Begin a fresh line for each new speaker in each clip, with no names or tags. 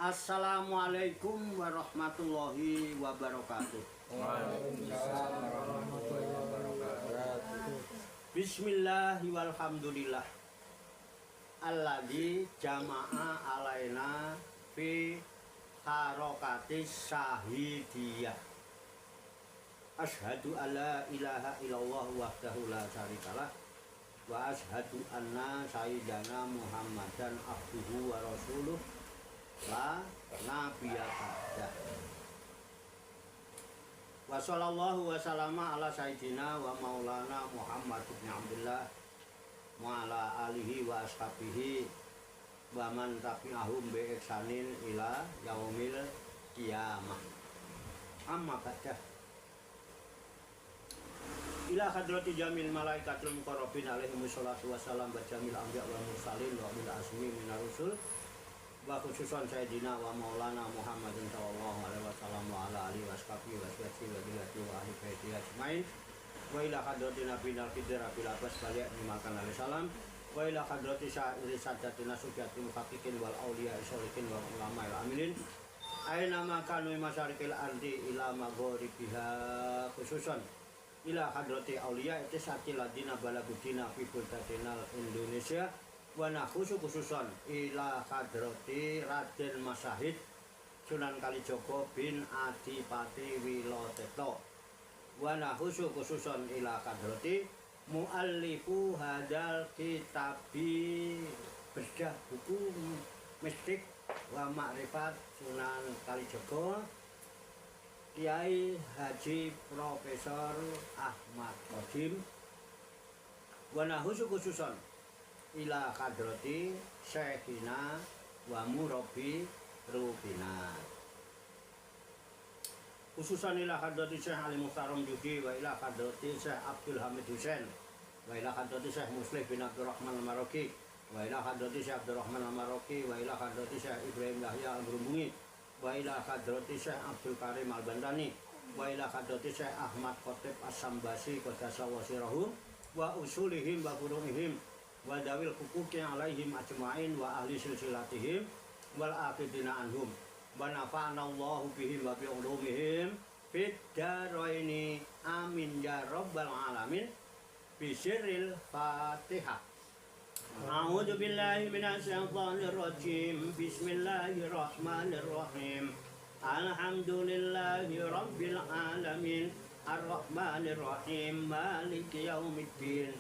Assalamualaikum warahmatullahi wabarakatuh.
Waalaikumsalam warahmatullahi wabarakatuh.
Bismillahi walhamdulillah. Alladzi jama'a alaina fi harokatis syahidiyah. Ashhadu alla ilaha illallah wahdahu la syarikalah wa ashhadu anna sayyidana Muhammadan abduhu wa rasuluh la nabiyya ba'dah. Wa sallallahu wa sallama ala sayyidina wa maulana Muhammad bin Abdullah wa ala alihi wa ashabihi wa man tabi'ahum bi ihsanin ila yaumil qiyamah. Amma ba'dah. Ila hadrati jamil malaikatul muqarrabin alaihimus salatu wassalam wa jamil anbiya wal mursalin wa bil asmi minar rusul wa khususan sayyidina wa maulana Muhammadin sallallahu alaihi wasallam wa ala alihi washabihi wa sahbihi wa dzurriyyati wa ahli baiti ajmain wa ila hadrati nabiyina fidr abil abbas balik dimakan alaihi salam wa ila hadrati sa'iri sadatina sujati muhaqqiqin wal auliya isyarikin wa ulama al amilin aina makanu masyarikil ardi ila maghribiha khususan ila hadrati auliya itu sati ladina balagudina fi buldatinal Indonesia wa khususan ila hadrati Raden Masyahid Sunan Kalijogo bin Adipati Wiloteto wa khususan ila hadrati muallifu hadal kitabi bedah buku mistik wa makrifat Sunan Kalijogo Kiai Haji Profesor Ahmad Qadim wa khususan ila hadrati Syekhina wa murabbi rubina khususan ila hadrati Syekh Ali Muhtaram Judi wa ila hadrati Syekh Abdul Hamid Husain wa ila hadrati Syekh Muslim bin Abdurrahman Al-Maroki wa ila hadrati Syekh Abdurrahman Al-Maroki wa ila hadrati Syekh Ibrahim Yahya Al-Grumbungi wa ila hadrati Syekh Abdul Karim Al-Bandani wa ila hadrati Syekh Ahmad Khotib As-Sambasi qadasa wasirahu wa usulihim wa furu'ihim wa dawil huquqi alaihim ajma'in wa ahli silsilatihim wal aqidina anhum wa nafa'ana Allahu bihim wa bi ulumihim fid daraini amin ya rabbal alamin bi sirril Fatihah. A'udzu billahi minasy syaithanir rajim. Bismillahirrahmanirrahim. Alhamdulillahi rabbil alamin. Ar-Rahmanir Rahim. Maliki yaumiddin.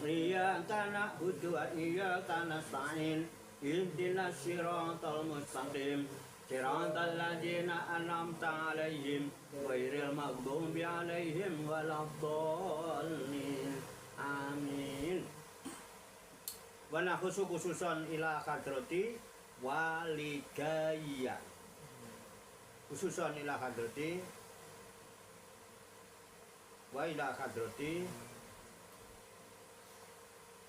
Iyyaka na'budu wa iyyaka nasta'in. Ihdinas siratal mustaqim. Siratal ladzina an'amta 'alaihim ghairil maghdubi 'alaihim waladdallin. Amin. Wa khususan ila hadrati walidayya. Khususan ila hadrati wa ila hadrati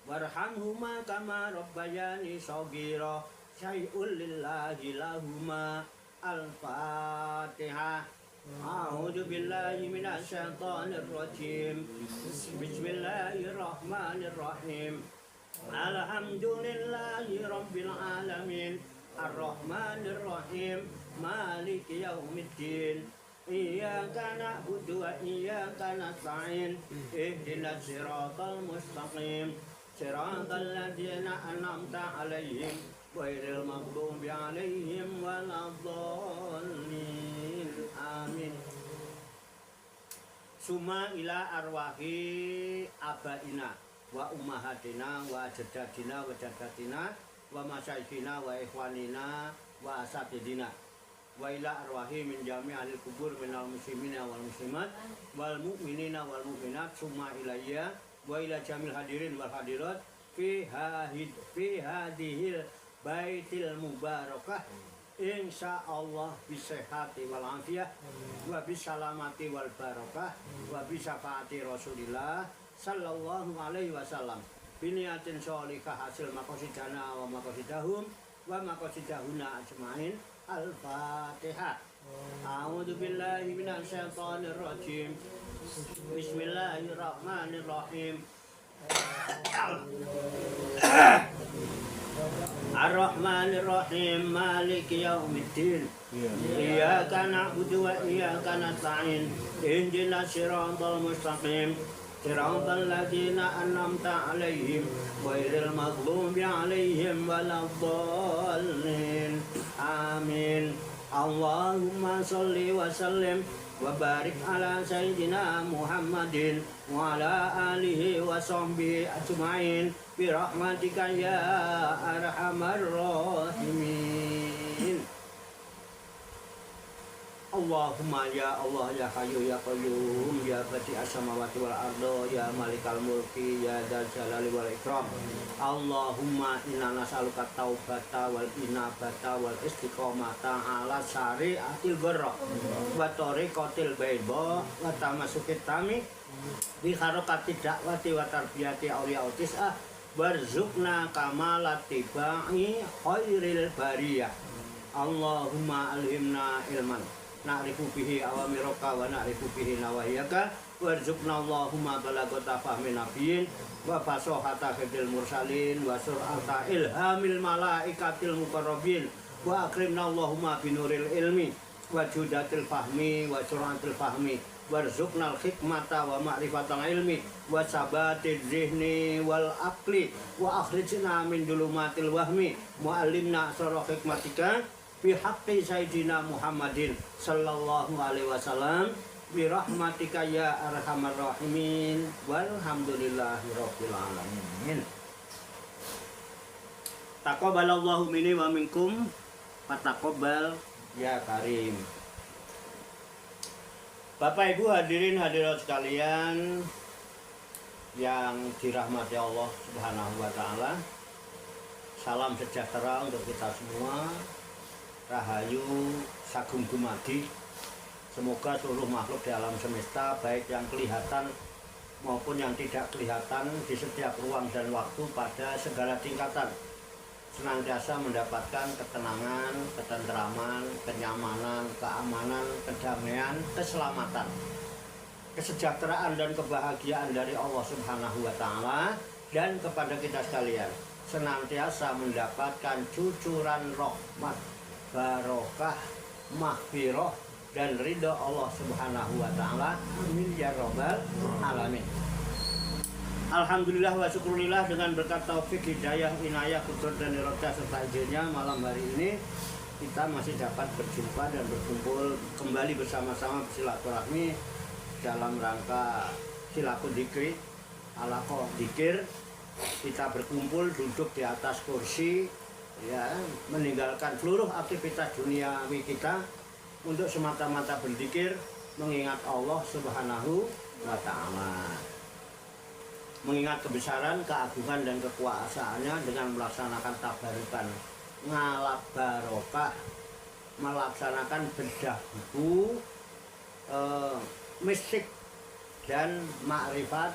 warhamhuma kama rabbayani shaghira syai'ul lillahi lahuma. Al-Fatihah. A'udzu billahi minasy syaithanir rajim. Bismillahirrahmanirrahim. Alhamdulillahi rabbil alamin. Ar-Rahmanir Rahim. Maliki yaumiddin. Iyyaka na'budu wa iyyaka nasta'in. Ihdinas siratal mustaqim. Siratal ladzina an'amta 'alaihim ghairil maghdubi 'alaihim waladdallin. Amin. Suma ila arwahi abaina wa ummahatina wa jaddadina wa jaddatina wa masyayikhina wa ikhwanina wa asatidina wa ila arwahi min jami'il kubur minal muslimina wal muslimat wal mu'minina wal mu'minat summa ilayya wa ila jamil hadirin wal hadirat fi hadhil baitil mubarakah insyaallah bisehati wal afiyah wa bisalamati wal barakah wa bisafaati Rasulillah sallallahu alaihi wasallam biniatin sholihah hasil maqasidana wa maqasidahum wa maqasidahuna ajmain. Al-Fatihah. A'udzu billahi minasy syaithanir rajim. Bismillahirrahmanirrahim. Ar-Rahmanir Rahim Maliki Yaumiddin. Iyyaka na'budu wa iyyaka nasta'in. Ihdinas siratal mustaqim. Siratal ladzina an'amta 'alaihim ghairil maghdubi 'alaihim waladdallin. Amin. Allahumma sholli wa sallim wa barik ala sayyidina Muhammadin wa ala alihi wa sahbihi ajma'in bi rahmatika ya arhamar rahimin. Allahumma ya Allah ya Hayyu ya Qayyum ya Badi'as samawati wal ardo ya Malikal mulki ya Dzal jalali wal ikram. Allahumma inna nas'aluka taubata wal inabata wal istiqomata ala syari'atil gharra wa tariqatil bayda wa tamasukit tami bi harakati da'wati wa tarbiyati awliya utis'ah warzuqna kamalati ba'i khairil bariyah. Allahumma alhimna ilman na'rifu bihi awamiraka wa na'rifu bihi nawahiyaka warzuqna Allahumma balagata fahmi nabiyyin wa fasohata hidil mursalin wa sur'ata ilhamil malaikatil muqarrabin wa akrimna Allahumma binuril ilmi wa judatil fahmi wa sur'atil fahmi warzuqnal hikmata wa ma'rifatal ilmi wa sabatid zihni wal aqli wa akhrijna min dulumatil wahmi mu'allimna asrar hikmatika bi haqqi sayyidina Muhammadin sallallahu alaihi wasallam bi rahmatika ya arhamar rahimin walhamdulillahi rabbil alamin. Taqabbalallahu minni wa minkum fataqabbal ya karim. Bapak Ibu hadirin hadirat sekalian yang dirahmati Allah Subhanahu wa taala. Salam sejahtera untuk kita semua. Rahayu Sagung Dumadi. Semoga seluruh makhluk di alam semesta, baik yang kelihatan maupun yang tidak kelihatan di setiap ruang dan waktu pada segala tingkatan, senantiasa mendapatkan ketenangan, ketenteraman, kenyamanan, keamanan, kedamaian, keselamatan, kesejahteraan dan kebahagiaan dari Allah Subhanahu wa taala, dan kepada kita sekalian senantiasa mendapatkan cucuran rahmat, barokah, maghfirah dan ridha Allah Subhanahu wa taala. Amin ya rabbal alamin. Alhamdulillah wa syukurillah, dengan berkat taufik hidayah inayah kudrat dan irodah serta izinnya malam hari ini kita masih dapat berjumpa dan berkumpul kembali bersama-sama bersilaturahmi dalam rangka silakul dzikri alaqah dzikir. Kita berkumpul duduk di atas kursi, ya, meninggalkan seluruh aktivitas duniawi kita untuk semata-mata berzikir mengingat Allah Subhanahu wa taala, mengingat kebesaran, keagungan dan kekuasaannya dengan melaksanakan tabarukan, ngalap barokah, melaksanakan bedah buku mistik dan makrifat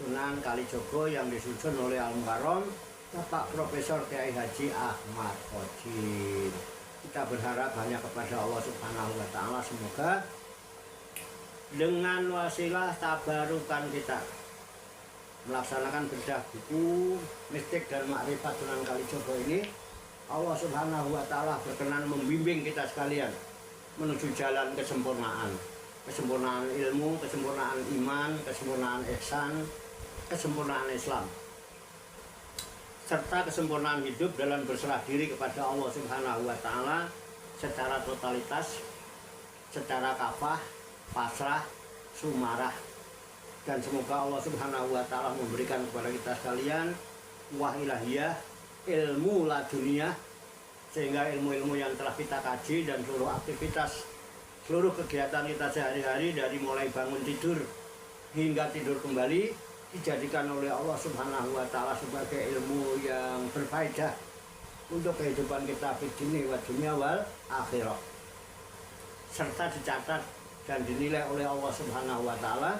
Sunan Kalijogo yang disusun oleh Al-Mukarram Bapak Profesor Kiai Haji Ahmad Khodim. Kita berharap hanya kepada Allah Subhanahu wa taala, semoga dengan wasilah tabarukan kita melaksanakan bedah buku mistik dan makrifat Sunan Kalijogo ini, Allah Subhanahu wa taala berkenan membimbing kita sekalian menuju jalan kesempurnaan. Kesempurnaan ilmu, kesempurnaan iman, kesempurnaan ihsan, kesempurnaan Islam, serta kesempurnaan hidup dalam berserah diri kepada Allah Subhanahu wa taala secara totalitas, secara kafah, pasrah, sumarah. Dan semoga Allah Subhanahu wa taala memberikan kepada kita sekalian wah ilahiyah, ilmu laduniyah, sehingga ilmu-ilmu yang telah kita kaji dan seluruh aktivitas, seluruh kegiatan kita sehari-hari dari mulai bangun tidur hingga tidur kembali dijadikan oleh Allah Subhanahu wa taala sebagai ilmu yang berfaedah untuk kehidupan kita di dunia wa dunia wal akhirah, serta dicatat dan dinilai oleh Allah Subhanahu wa taala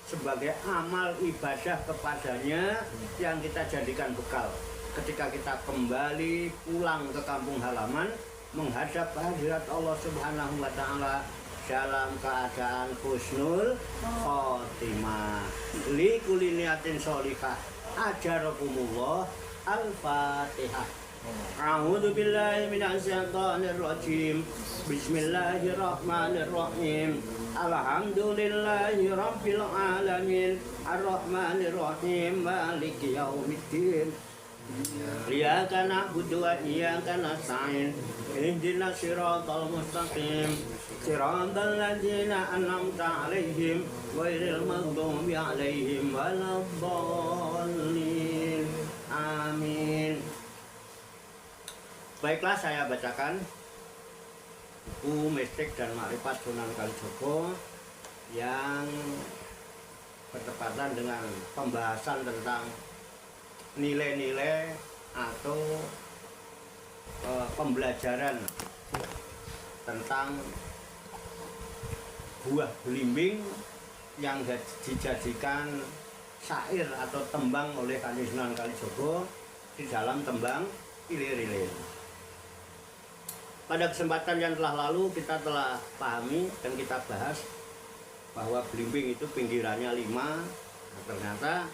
sebagai amal ibadah kepadanya yang kita jadikan bekal ketika kita kembali pulang ke kampung halaman menghadap hadirat Allah Subhanahu wa taala dalam keadaan husnul khotimah. Li kulli niyatin sholihah ajarakumullah. Al-Fatihah. A'udzu billahi minasyaitonir rajim. Bismillahirrahmanirrahim. Alhamdulillahi rabbil alamin. Arrahmanir rahim. Maliki yaumiddin. Iyyaka na'budu wa iyyaka nasta'in. Ihdinas siratal mustaqim. Siratal ladzina an'amta 'alaihim ghairil maghdubi 'alaihim waladdallin. Amin. Baiklah, saya bacakan buku Mistik dan Makrifat Sunan Kalijogo yang bertepatan dengan pembahasan tentang nilai-nilai atau pembelajaran tentang buah belimbing yang dijadikan syair atau tembang oleh Kanjeng Sunan Kalijogo di dalam tembang Ilir-Ilir. Pada kesempatan yang telah lalu kita telah pahami dan kita bahas bahwa belimbing itu pinggirannya 5. Nah, ternyata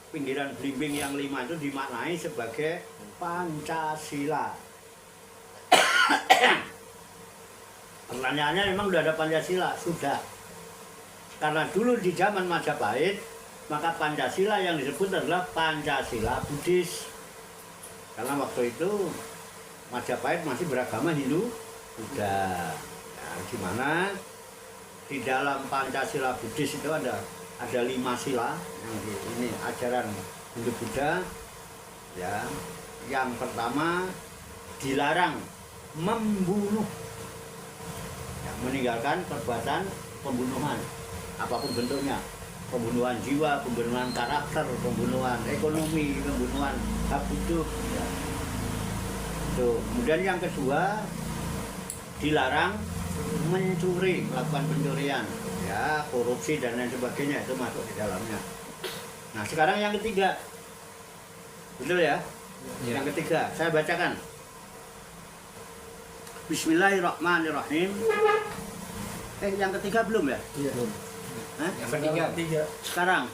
pinggiran belimbing yang 5 itu dimaknai sebagai Pancasila. Pertanyaannya, memang sudah ada Pancasila? Sudah. Karena dulu di zaman Majapahit, maka Pancasila yang disebut adalah Pancasila Buddhis. Karena waktu itu Majapahit masih beragama Hindu Buddha. Nah, gimana di dalam Pancasila Buddhis itu ada 5 sila yang ini ajaran Hindu Buddha. Ya, yang pertama dilarang membunuh, ya, meninggalkan perbuatan pembunuhan apapun bentuknya, pembunuhan jiwa, pembunuhan karakter, pembunuhan ekonomi, pembunuhan hak hidup. Ya. Kemudian yang kedua dilarang mencuri, melakukan pencurian, ya, korupsi dan lain sebagainya, itu masuk di dalamnya. Nah, sekarang yang ketiga, betul ya? Yang ketiga, saya bacakan. Bismillahirrahmanirrahim. Yang ketiga belum ya?
Iya.
Hah?
Yang ketiga.
Sekarang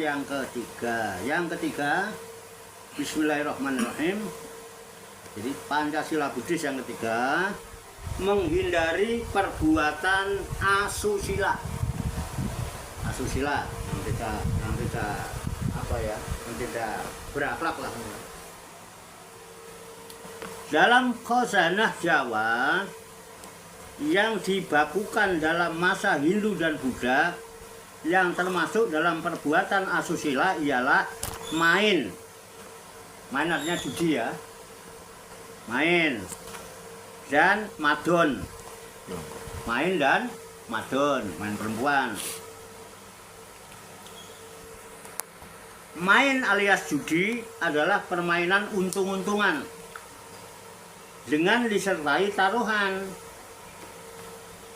yang ketiga. Yang ketiga, Bismillahirrahmanirrahim. Jadi Pancasila Buddhis yang ketiga, menghindari perbuatan asusila. Asusila yang tidak apa ya, yang tidak berakhlak lah. Dalam khazanah Jawa yang dibakukan dalam masa Hindu dan Buddha, yang termasuk dalam perbuatan asusila ialah main. Main artinya judi ya. Main dan madon. Main dan madon, main perempuan. Main alias judi adalah permainan untung-untungan dengan disertai taruhan.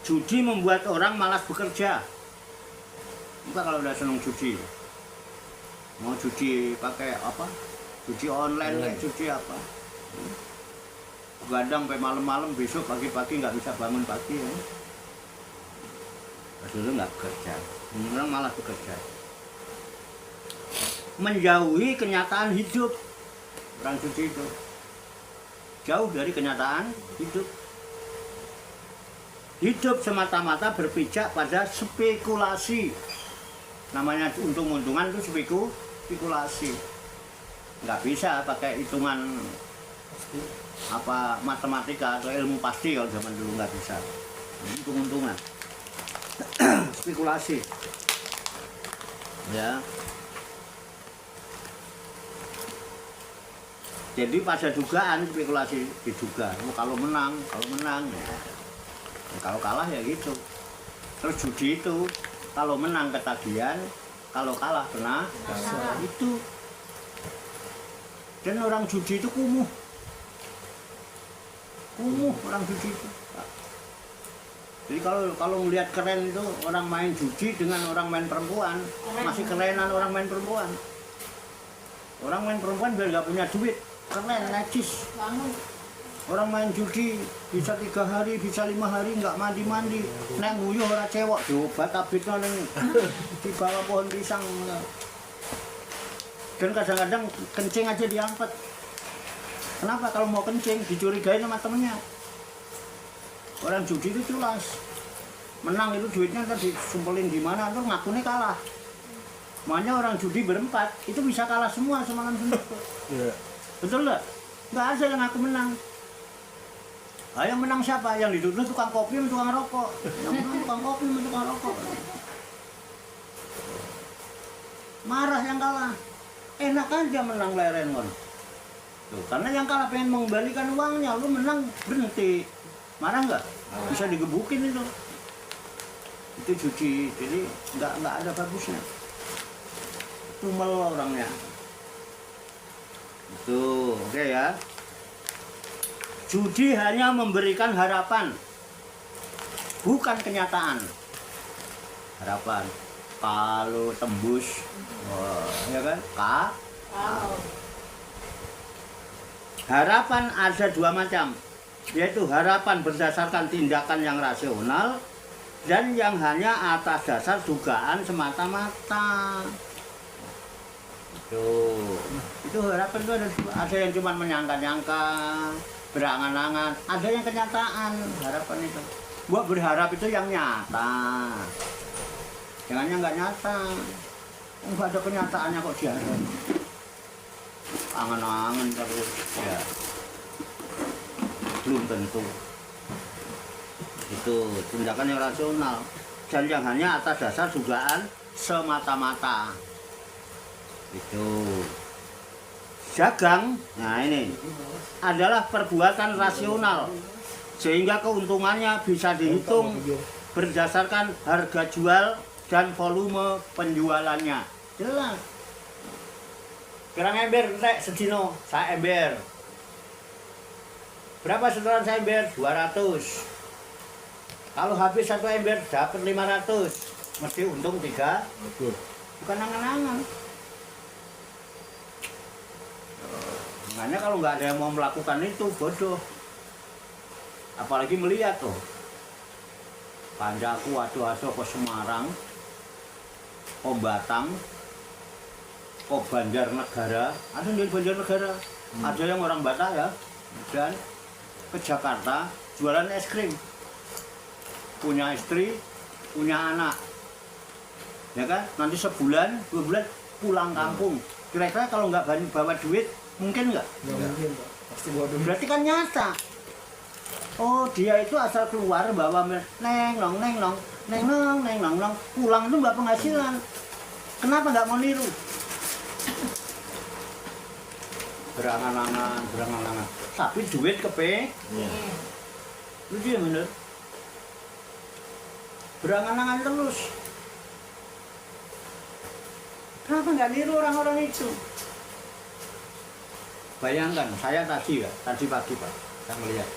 Judi membuat orang malas bekerja. Kita kalau udah senang judi, mau judi pakai apa? Judi online, judi apa? Gadang sampai malam-malam, besok pagi-pagi nggak bisa bangun pagi ya. Dulu nggak bekerja, orang malah bekerja. Menjauhi kenyataan hidup, orang judi itu jauh dari kenyataan hidup. Hidup semata-mata berpijak pada spekulasi. Namanya untung-untungan itu spekulasi. Nggak bisa pakai hitungan apa matematika atau ilmu pasti, kalau zaman dulu nggak bisa. Untung-untungan. Spekulasi. Ya. Jadi pada dugaan spekulasi diduga. Kalau menang ya. Kalau kalah ya gitu. Terus judi itu kalau menang ketagihan, kalau kalah kena itu. Dan orang judi itu kumuh orang judi itu. Jadi kalau melihat keren itu orang main judi dengan orang main perempuan, masih kerenan orang main perempuan. Orang main perempuan biar nggak punya duit, keren, najis. Orang main judi bisa 3 hari, bisa 5 hari nggak mandi-mandi, nek nguyuh ora cewek, coba tabitno ning di bawah pohon pisang. Dan kadang-kadang kencing aja diangkat. Kenapa? Kalau mau kencing dicurigai sama temennya. Orang judi itu culas. Menang itu duitnya tadi sumpelin di mana, terus ngakunya kalah. Makanya orang judi berempat itu bisa kalah semua semalam semua.
Iya.
Betul nggak? Nggak ada yang aku menang. Ah, yang menang siapa? Yang dituduh tukang kopi sama tukang rokok. Yang menang tukang kopi sama tukang rokok. Marah yang kalah. Enak aja menang leren kon. Tuh, karena yang kalah pengen mengembalikan uangnya, lu menang berhenti. Marah nggak? Bisa digebukin itu. Itu judi, jadi nggak ada bagusnya. Tumel orangnya. Itu, oke ya. Judi hanya memberikan harapan, bukan kenyataan. Harapan. Kalau tembus, ya kan? Harapan ada dua macam, yaitu harapan berdasarkan tindakan yang rasional dan yang hanya atas dasar dugaan semata-mata. Itu harapan itu ada yang cuma menyangka-nyangka, berangan-angan, ada yang kenyataan. Harapan itu, gua berharap itu yang nyata, jangan yang nggak nyata. Nggak ada kenyataannya kok diharap. Angan-angan terus ya, belum tentu. Itu tindakan yang rasional dan yang hanya atas dasar dugaan semata-mata. Itu dagang, nah ini adalah perbuatan rasional sehingga keuntungannya bisa dihitung berdasarkan harga jual dan volume penjualannya. Jelas. Pirang ember entek sedino, saya ember. Berapa setoran saya ember? 200. Kalau habis satu ember dapat 500. Mesti untung 3.
Betul.
Bukan angan-angan. Makanya kalau nggak ada yang mau melakukan itu bodoh. Apalagi melihat tuh. Panjaku ado-ado ke Semarang, ke Batang, ke Banjarnegara, ada yang dari Banjarnegara, ada yang orang Batak ya, dan ke Jakarta jualan es krim, punya istri, punya anak, ya kan? Nanti sebulan, 2 bulan pulang kampung. Kira-kira kalau nggak bawa duit, mungkin nggak?
Nggak mungkin, Pak. Pasti bawa duit.
Berarti kan nyata. Oh, dia itu asal keluar bawa neng nong, pulang itu nggak penghasilan. Kenapa nggak mau niru? Berangan-angan. Tapi duit Lu dia bener. Berangan-angan terus. Kenapa nggak niru orang-orang itu? Bayangkan, saya tadi pagi Pak, saya melihat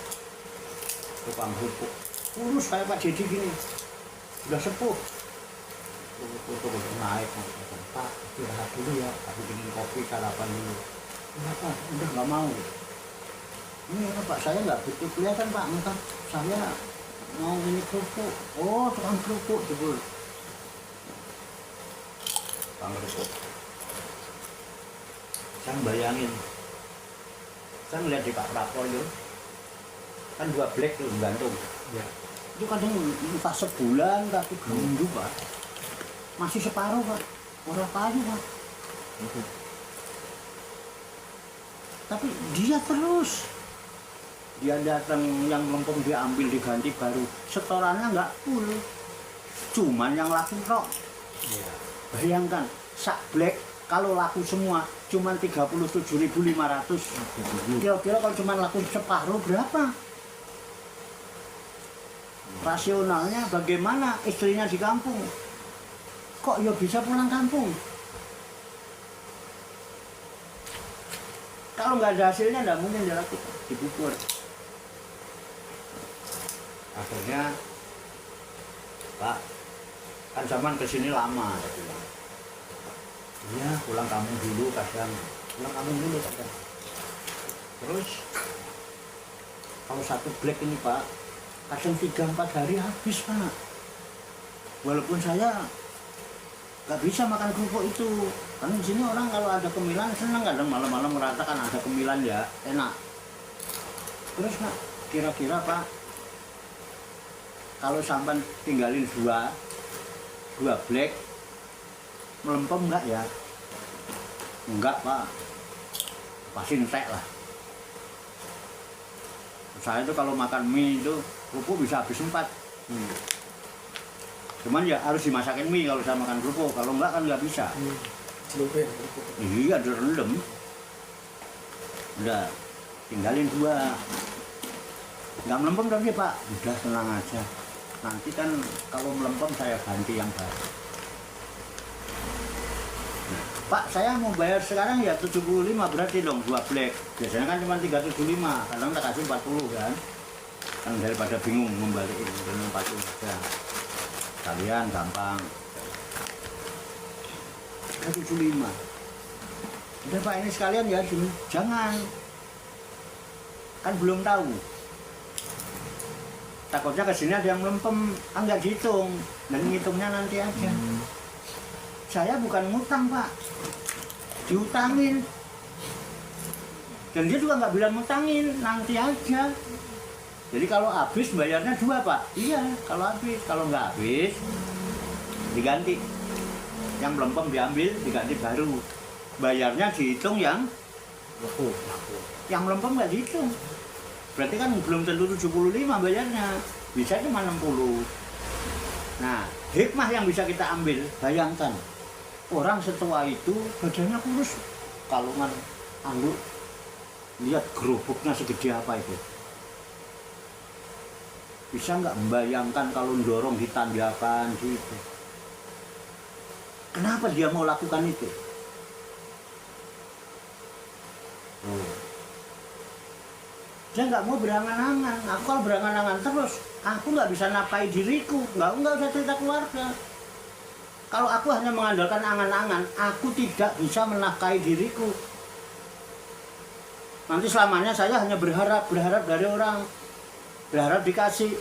tukang kerupuk, kurus kayak Pak Dedi gini, udah sepuh. Tuh naik, Pak, istirahat dulu ya, aku bikin kopi sarapan dulu. Kenapa? Udah nggak mau. Ini ya, Pak, saya nggak butuh kelihatan Pak, entah saya mau ini kerupuk. Oh, tukang kerupuk jebul. Tukang kerupuk. Saya bayangin, saya ngeliat di Pak Prapor itu, kan 2 black tuh gantung.
Ya.
Itu kadang entah sebulan, tapi minggu Pak. Masih separuh Pak, orang kayu Pak. Tapi dia terus. Dia datang yang lempeng diambil diganti baru. Setorannya nggak full. Cuman yang laku kok.
Ya.
Bayangkan, sak black kalau laku semua cuman 37.500. Kira-kira kalau cuman laku separuh berapa? Rasionalnya bagaimana istrinya di kampung? Kok ya bisa pulang kampung? Kalau nggak ada hasilnya nggak mungkin dia lakukan, dibubur. Akhirnya, Pak, kan zaman kesini lama, saya bilang. Iya, pulang kampung dulu kadang. Terus, kalau satu black ini Pak, kadang 3-4 hari habis Pak. Walaupun saya nggak bisa makan kerupuk itu, karena di sini orang kalau ada kemilan senang, kadang malam-malam meratakan ada kemilan ya enak. Terus nak, kira-kira Pak, kalau sampan tinggalin dua black, melempem enggak ya? Enggak Pak, pasti entek lah. Saya itu kalau makan mie itu kerupuk bisa habis 4. Cuman ya harus dimasakin mie kalau saya makan kerupuk, kalau enggak kan nggak bisa.
Celupin.
Iya, direndam. Udah, tinggalin 2. Nggak melempem tapi Pak, udah tenang aja. Nanti kan kalau melempem saya ganti yang baru. Nah, Pak, saya mau bayar sekarang ya 75 berarti dong 2 black. Biasanya kan cuma 375, kadang tak kasih 40 kan. Kan daripada bingung membalikin, dan 40 aja. Kalian gampang. 75. Udah Pak, ini sekalian ya sini. Jangan. Kan belum tahu. Takutnya kesini ada yang melempem, nggak dihitung. Dan ngitungnya nanti aja. Saya bukan ngutang Pak, diutangin. Dan dia juga nggak bilang ngutangin, nanti aja. Jadi kalau habis bayarnya 2 Pak. Iya, kalau habis. Kalau nggak habis, diganti. Yang melempem diambil, diganti baru. Bayarnya dihitung yang
Laku.
yang melempem nggak dihitung. Berarti kan belum tentu 75 bayarnya, bisa cuma 60. Nah, hikmah yang bisa kita ambil, bayangkan orang setua itu badannya kurus, kalungan anduk, lihat geroboknya segede apa itu. Bisa nggak membayangkan kalau dorong ditandakan gitu. Kenapa dia mau lakukan itu? Dia nggak mau berangan-angan. Aku kalau berangan-angan terus, aku nggak bisa nafkahi diriku. Nggak usah cerita keluarga. Kalau aku hanya mengandalkan angan-angan, aku tidak bisa menafkahi diriku. Nanti selamanya saya hanya berharap dari orang, berharap dikasih,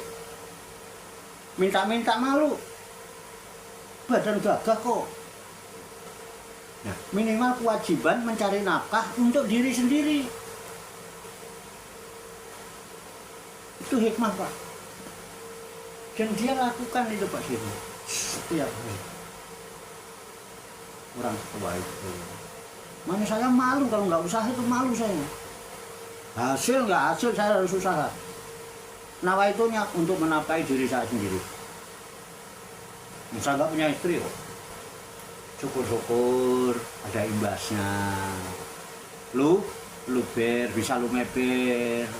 minta-minta malu, badan gagah kok. Nah, minimal kewajiban mencari nafkah untuk diri sendiri. Itu hikmah Pak. Dan dia lakukan itu Pak Siri. Setiap hari. Orang tua itu. Mana saya malu kalau nggak usaha itu malu saya. Hasil nggak hasil saya harus usaha. Nawaitunya untuk menafkahi diri saya sendiri. Saya nggak punya istri kok. Syukur-syukur ada imbasnya. Lu bisa lu meper.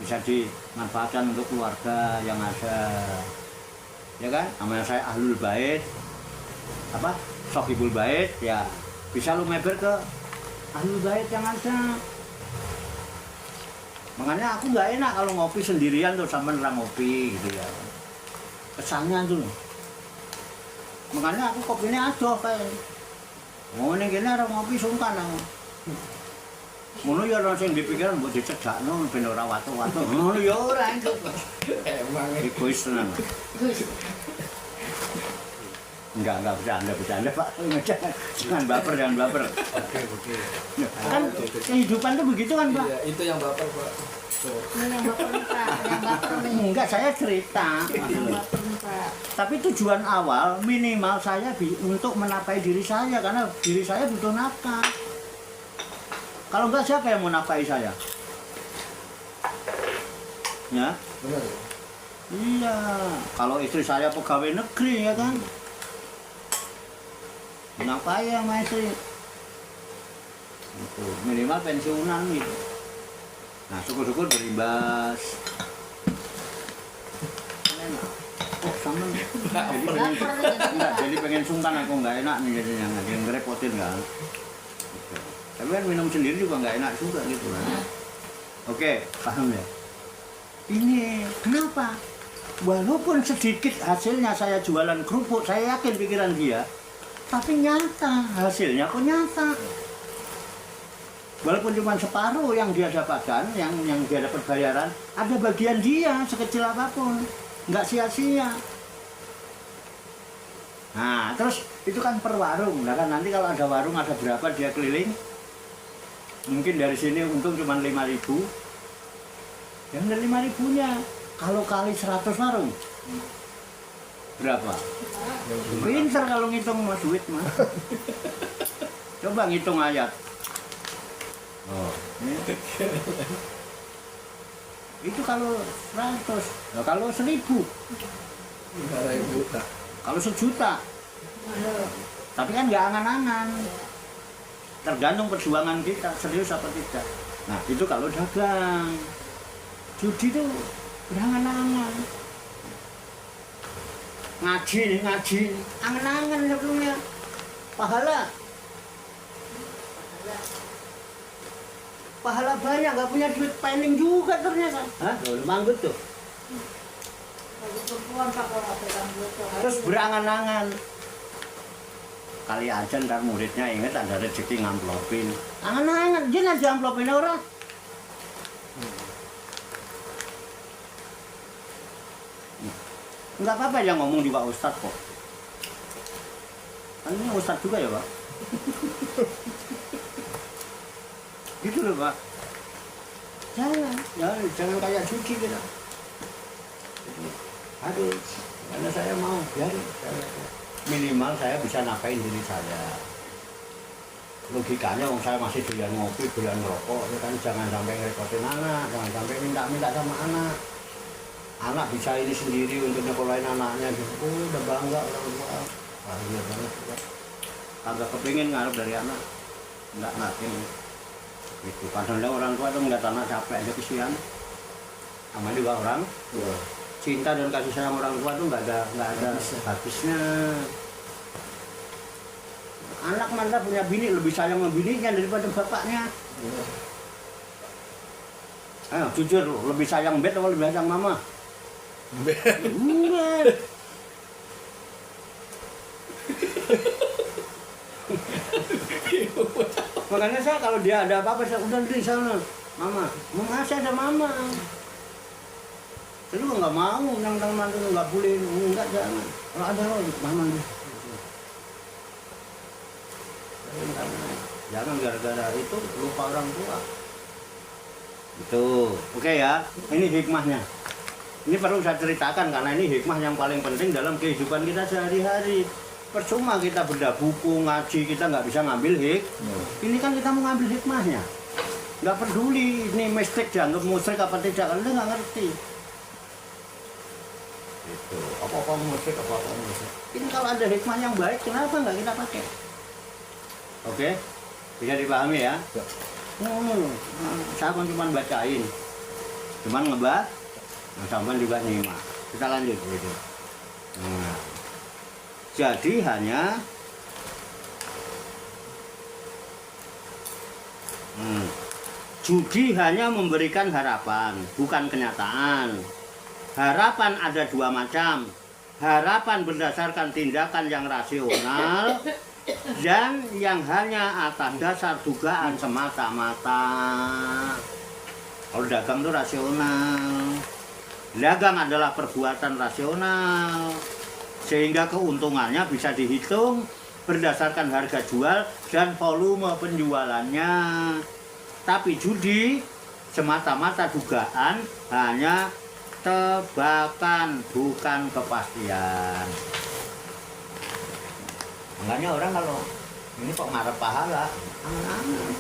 Bisa dimanfaatkan untuk keluarga yang ada, ya kan? Namanya saya ahlul bait, sohibul bait, ya bisa lu meber ke ahlul bait yang ada. Makanya aku nggak enak kalau ngopi sendirian tuh sama orang ngopi gitu ya. Kesannya tuh. Makanya aku kopinya adoh kayak. Mau nih gini orang ngopi sungkan aku. Ngono ya ora sing dipikiran mbok dicegakno ben ora watu-watu. Ngono ya ora itu.
Emang
egois tenan. Enggak bercanda Pak. Jangan baper.
Oke.
Kan kehidupan tuh begitu kan Pak.
Iya, itu yang baper Pak.
Ini yang baper nih Pak, yang baper nih.
Enggak, saya cerita.
Yang baper nih Pak.
Tapi tujuan awal minimal saya untuk menafkahi diri saya karena diri saya butuh nafkah. Kalau enggak siapa yang mau nafkahi saya? Ya?
Benar.
Iya. Kalau istri saya pegawai negeri ya kan? Nafkahi sama istri. Itu minimal pensiunan gitu. Nah, syukur-syukur berimbas. Enak. Oh, sama. Jadi pengen sungkan aku nggak enak nih jadinya nggak ngerepotin kan. Tapi kan minum sendiri juga nggak enak juga gitu kan. Oke, paham ya? Ini kenapa? Walaupun sedikit hasilnya saya jualan kerupuk, saya yakin pikiran dia, tapi nyata, hasilnya kok nyata. Walaupun cuma separuh yang dia dapatkan, yang dia dapat bayaran, ada bagian dia sekecil apapun, nggak sia-sia. Nah, terus itu kan per warung, nah kan nanti kalau ada warung ada berapa dia keliling, mungkin dari sini untung cuma 5.000, Yang dari 5.000-nya. Kalau kali 100 warung. Berapa? Pinter kalau ngitung mas duit mas. Coba ngitung ayat. Oh, ini. Itu kalau 100. Nah, kalau 1.000.
5.000 tak.
Kalau 1.000.000. Tapi kan nggak angan-angan. Tergantung perjuangan kita, serius apa tidak. Nah, itu kalau dagang. Judi itu berangan-angan. Ngaji, angan-angan sebelumnya. Pahala banyak, nggak punya duit penning juga ternyata. Hah? Manggut tuh. Terus berangan-angan. Kali aja ntar muridnya inget ada rezeki ngamplopin. Angan-angan, dia aja amplopin orang. Enggak apa-apa yang ngomong juga Ustadz kok. Kan ini Ustadz juga ya Pak. Gitu loh Pak. Jangan kayak Juki kita. Aduh, karena saya mau biarin. Minimal saya bisa nafkahin diri saya. Logikanya saya masih doyan ngopi, doyan rokok, ya kan jangan sampai ngerepotin anak, jangan sampai minta-minta sama anak. Anak bisa ini sendiri untuk nyekolahin anaknya gitu. Oh, udah bangga orang tua. Bahagia banget juga. Kagak kepingin ngarep dari anak. Enggak ngatin. Gitu. Kadang-kadang orang tua itu ngeliat anak capek aja kesian. Sama juga orang tua. Cinta dan kasih sayang orang tua itu nggak ada habisnya. Anak mana punya bini lebih sayang sama bininya daripada bapaknya. Ayo jujur, lebih sayang bet atau lebih sayang mama? Enggak. Makanya saya kalau dia ada apa-apa saya udah di sana, mama, mau ngasih ada mama. Jadi nggak mau, nang mantu nggak boleh, nggak jangan. Kalau ada mama nih. Jangan gara-gara itu lupa orang tua. Itu, oke ya. Ini hikmahnya. Ini perlu saya ceritakan karena ini hikmah yang paling penting dalam kehidupan kita sehari-hari. Percuma kita beda buku, ngaji, kita nggak bisa ngambil Ini kan kita mau ngambil hikmahnya. Nggak peduli ini mistik dianggap musyrik apa tidak, karena nggak ngerti. Itu apa-apa musyrik, apa-apa musyrik. Ini kalau ada hikmah yang baik, kenapa nggak kita pakai? Oke, bisa dipahami ya? Saya cuma bacain, cuman ngebahas, sampai juga nyimak. Kita lanjut gitu. Nah, jadi hanya judi hanya memberikan harapan, bukan kenyataan. Harapan ada dua macam. Harapan berdasarkan tindakan yang rasional dan yang hanya atas dasar dugaan semata-mata. Kalau dagang itu rasional. Dagang adalah perbuatan rasional, sehingga keuntungannya bisa dihitung berdasarkan harga jual dan volume penjualannya. Tapi judi semata-mata dugaan, hanya tebakan, bukan kepastian. Makanya orang kalau ini kok ngarep pahala, angan-angan,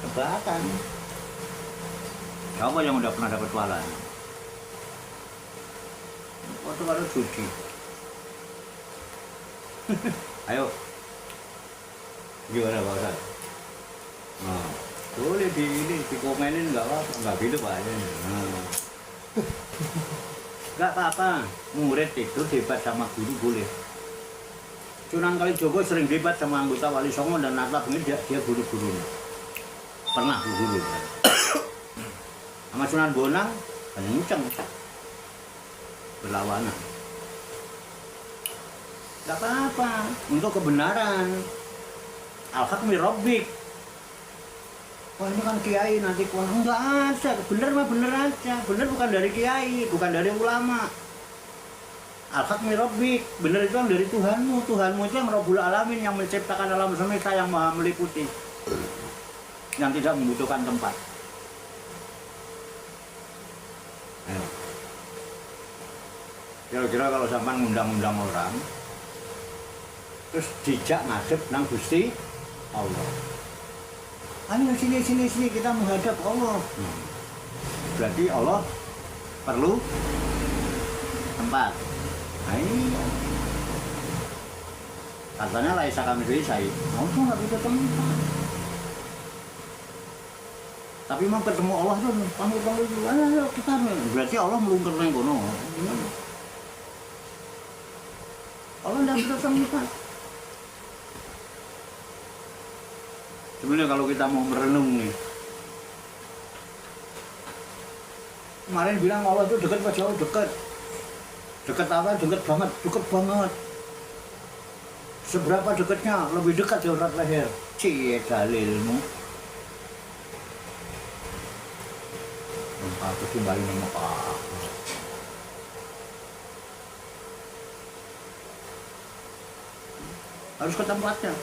tebakan. Siapa yang udah pernah dapat pahala? Waktu kalau judi. Ayo, gimana Pak Ustaz? Nah, boleh dikomenin nggak apa-apa, nggak gitu Pak. Nah. Nggak apa-apa, murid tidur debat sama guru boleh. Sunan Kalijogo sering debat sama anggota Wali Songo dan Nata Bengir, dia guru-gurunya. Pernah guru. Sama Sunan Bonang, kenceng. Berlawanan. Nggak apa-apa, untuk kebenaran. Al-haq min rabbik. Wah ini kan kiai nanti kuah, enggak ada, bener mah bener aja, bener bukan dari kiai, bukan dari ulama. Al-haq min rabbik, bener itu yang dari Tuhanmu, Tuhanmu itu yang Rabbul Alamin, yang menciptakan alam semesta, yang maha meliputi, yang tidak membutuhkan tempat. Ayo. Kira-kira kalau sampean ngundang-undang orang, terus dijak ngadep nang Gusti Allah. Ayo sini kita menghadap Allah. Berarti Allah perlu tempat. Nah ini katanya laisa kami saya, mau tuh nggak bisa tempat. Tapi mau ketemu Allah tuh panggil dulu, ayo kita. Berarti Allah melungker nang kono. Gimana? Allah nggak bisa tempat. Sebenarnya kalau kita mau merenung nih, kemarin bilang Allah itu dekat apa jauh? Dekat. Dekat apa? Dekat banget. Seberapa dekatnya? Lebih dekat dari urat leher. Cie dalilmu. Aku kembali ke Mekah. Harus ke tempatnya.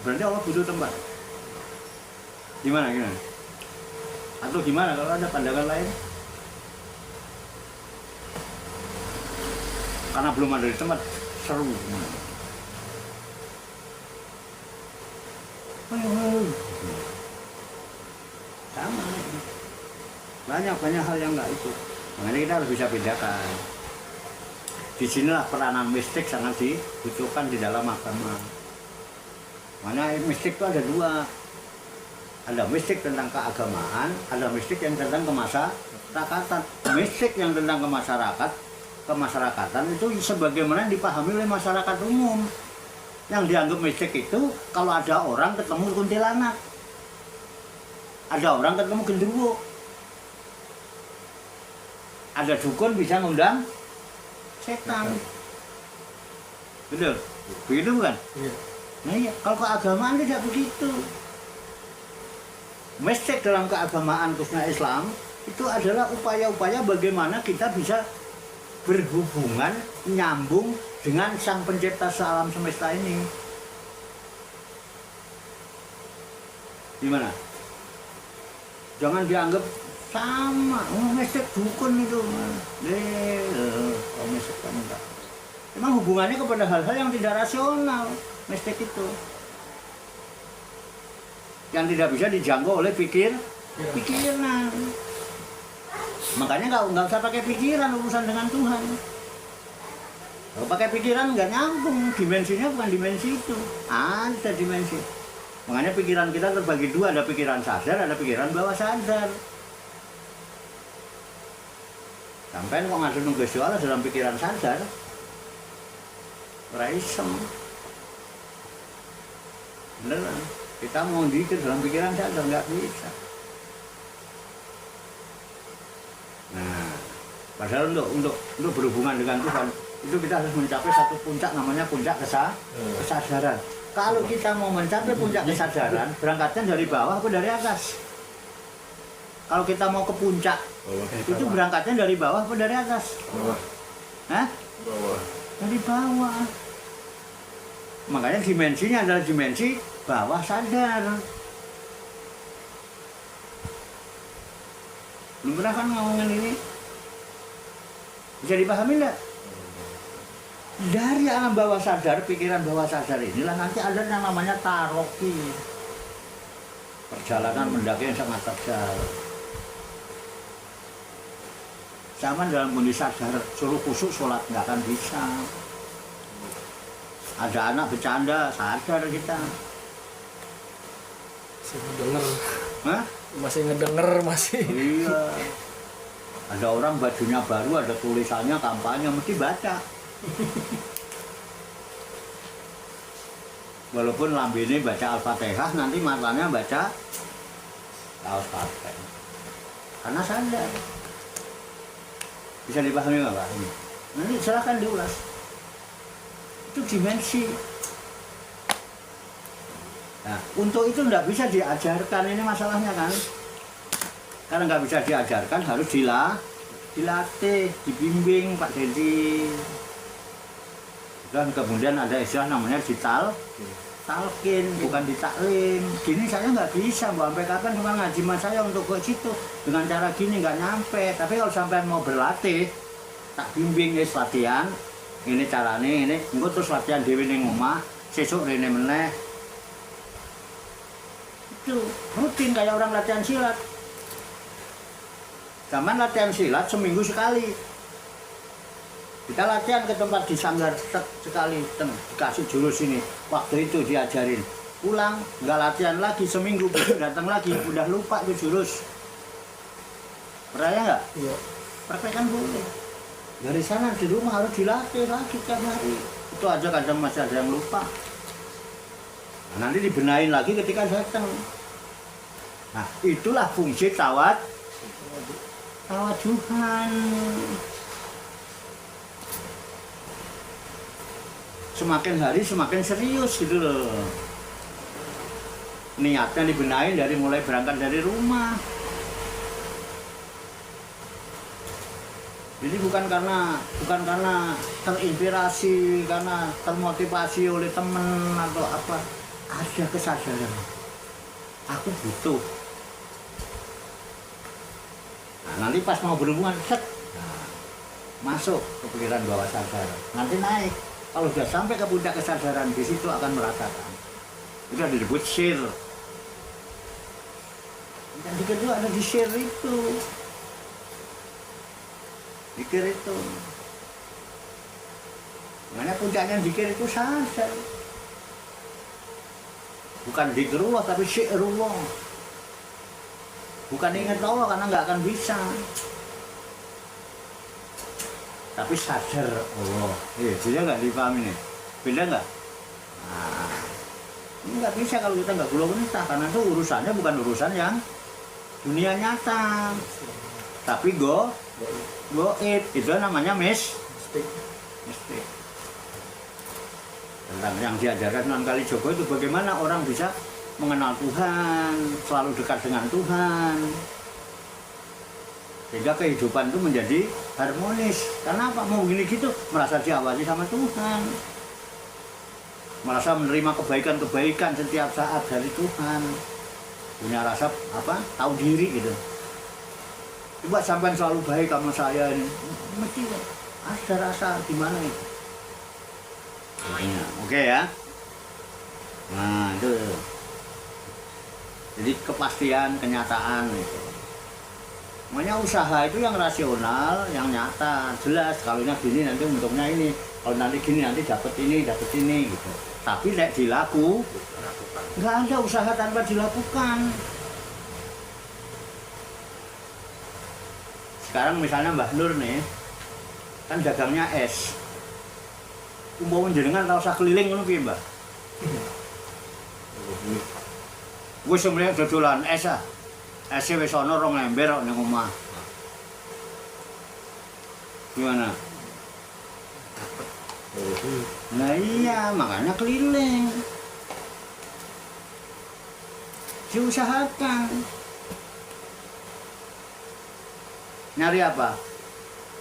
Berarti Allah butuh tempat. Gimana? Atau gimana kalau ada pandangan lain? Karena belum ada di tempat seru. Sama. Banyak hal yang enggak itu. Makanya kita harus bisa bedakan. Di sinilah peranan mistik sangat dibutuhkan di dalam agama. Makanya mistik itu ada dua. Ada mistik tentang keagamaan, ada mistik yang tentang kemasyarakatan. Mistik yang tentang kemasyarakatan itu sebagaimana dipahami oleh masyarakat umum. Yang dianggap mistik itu kalau ada orang ketemu kuntilanak, ada orang ketemu genderuwo, ada dukun bisa ngundang setan. Betul? Begitu bukan?
Iya.
Nah iya, kalau keagamaan tidak begitu. Mistik dalam keagamaan khususnya Islam itu adalah upaya-upaya bagaimana kita bisa berhubungan, nyambung dengan sang pencipta alam semesta ini. Gimana? Jangan dianggap sama, mistik dukun itu. Mistik kamu enggak. Memang hubungannya kepada hal-hal yang tidak rasional, mistik itu. Yang tidak bisa dijangkau oleh pikiran. Makanya nggak usah pakai pikiran urusan dengan Tuhan. Kalau pakai pikiran nggak nyambung, dimensinya bukan dimensi itu, ada dimensi. Makanya pikiran kita terbagi dua, ada pikiran sadar, ada pikiran bawah sadar. Sampai kok nggak nunggu soal dalam pikiran sadar, raisem, beneran. Kita mau dikit dalam pikiran sadar nggak bisa. Nah, padahal untuk berhubungan dengan Tuhan itu kita harus mencapai satu puncak namanya puncak kesadaran. Kalau kita mau mencapai puncak kesadaran, berangkatnya dari bawah atau dari atas? Kalau kita mau ke puncak, itu berangkatnya dari bawah atau dari atas?
Bawah.
Hah?
Bawah.
Dari bawah. Makanya dimensinya adalah dimensi bawah sadar. Belum pernah kan ngomongin ini? Bisa dipahami enggak? Dari alam bawah sadar, pikiran bawah sadar inilah nanti ada yang namanya taroki. Perjalanan mendaki yang sangat terjal. Sama dalam kondisi sadar, suruh kusuk sholat nggak akan bisa. Ada anak bercanda, sadar kita.
Masih ngedenger.
Hah?
Masih ngedenger, masih.
Iya. Ada orang bajunya baru, ada tulisannya, kampanye, mesti baca. Walaupun lambene baca Al-Fatihah, nanti matanya baca Al-Fatihah. Karena sadar. Bisa dipahami nggak Pak? Nanti silahkan diulas. Itu dimensi. Nah, untuk itu nggak bisa diajarkan, ini masalahnya kan. Karena nggak bisa diajarkan, harus dilatih, dibimbing Pak Dedi. Dan kemudian ada istilah namanya talkin, bukan ditaklim. Gini saya nggak bisa, mau sampai kapan cuma ngaji mas saya untuk ke situ. Dengan cara gini nggak nyampe. Tapi kalau sampai mau berlatih, tak bimbing guys latihan. Ini caranya ini, engko terus latihan dhewe ning omah, sesuk rene meneh. Itu rutin kayak orang latihan silat. Zaman latihan silat seminggu sekali. Kita latihan ke tempat di sanggar sekali, dikasih jurus ini. Waktu itu diajarin. Pulang, nggak latihan lagi seminggu, besok datang lagi, udah lupa tuh jurus. Percaya nggak?
Iya.
Praktekkan boleh. Dari sana di rumah harus dilatih lagi tiap hari. Itu aja kadang masih ada yang lupa. Nah, nanti dibenahin lagi ketika datang. Nah, itulah fungsi tawajuhan. Semakin hari semakin serius gitu loh. Niatnya dibenahin dari mulai berangkat dari rumah. Jadi bukan karena terinspirasi, karena termotivasi oleh teman atau apa. Ada kesadaran. Aku butuh. Nah, nanti pas mau berhubungan, set, masuk ke pikiran bawah sadar. Nanti naik. Kalau sudah sampai ke puncak kesadaran, di situ akan merasakan. Itu disebut shir. Dan dikir itu ada di shir itu. Dikir itu. Makanya puncaknya dikir itu sadar. Bukan dikrullah tapi syi'rullah. Bukan ingat Allah karena nggak akan bisa. Tapi sadar Allah. Jadi nggak dipahami nih. Beda nggak? Nah, ini nggak bisa kalau kita nggak gula mentah karena itu urusannya bukan urusan yang dunia nyata. Tapi goib itu namanya mistik. Tentang yang diajarkan Sunan Kalijogo itu bagaimana orang bisa mengenal Tuhan, selalu dekat dengan Tuhan. Sehingga kehidupan itu menjadi harmonis. Karena apa? Mau gini gitu, merasa diawasi sama Tuhan. Merasa menerima kebaikan-kebaikan setiap saat dari Tuhan. Punya rasa apa? Tahu diri gitu. Coba sampai selalu baik sama saya ini. Mesti ada rasa gimana itu. Oke ya. Nah itu. Jadi kepastian, kenyataan itu. Makanya usaha itu yang rasional, yang nyata, jelas. Kalau gini nanti untungnya ini, kalau nanti gini nanti dapat ini gitu. Tapi nek nggak ada usaha tanpa dilakukan. Sekarang misalnya Mbah Nur nih, kan dagangnya es. Umpama jenengan ora usah keliling ngono piye, Mbah? Wis sebenarnya dodolan es ah. Ese wis ana 2 ember kok ning omah. Gimana? Nah iya, makanya keliling. Diusahakan. Nyari apa?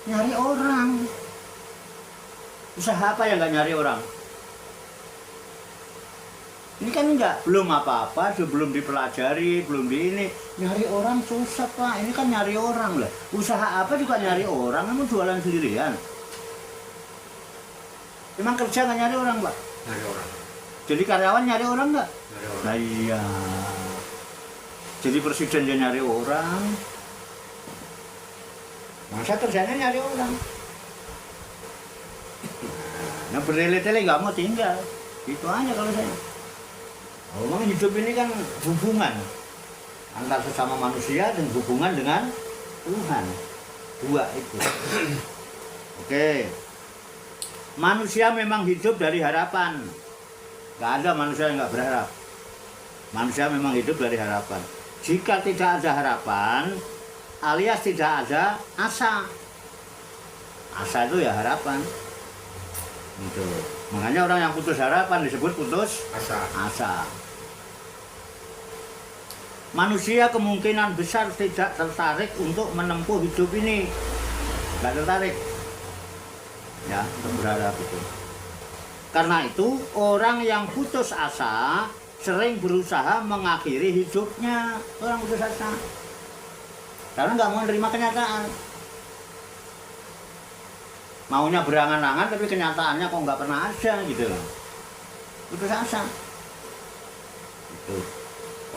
Nyari orang. Usaha apa yang nggak nyari orang? Ini kan belum apa-apa, belum dipelajari, belum di ini. Nyari orang susah Pak, ini kan nyari orang lah. Usaha apa juga nyari orang, kamu jualan sendirian. Emang kerja nggak nyari orang Pak?
Nyari orang.
Jadi karyawan nyari orang nggak?
Nyari orang.
Nah iya. Jadi presiden dia nyari orang. Masa kerjanya nyari orang. Nah bertele-tele nggak mau tinggal. Itu aja kalau saya. Memang hidup ini kan hubungan antara sesama manusia dan hubungan dengan Tuhan. 2 itu. Oke. Manusia memang hidup dari harapan. Gak ada manusia yang gak berharap. Manusia memang hidup dari harapan. Jika tidak ada harapan, alias tidak ada asa. Asa itu ya harapan. Gitu. Makanya orang yang putus harapan disebut putus asa. Manusia kemungkinan besar tidak tertarik untuk menempuh hidup ini. Tidak tertarik. Ya, untuk berharap itu. Karena itu orang yang putus asa sering berusaha mengakhiri hidupnya. Orang putus asa karena nggak mau menerima kenyataan. Maunya berangan-angan tapi kenyataannya kok nggak pernah ada gitu loh. Putus asa. Itu.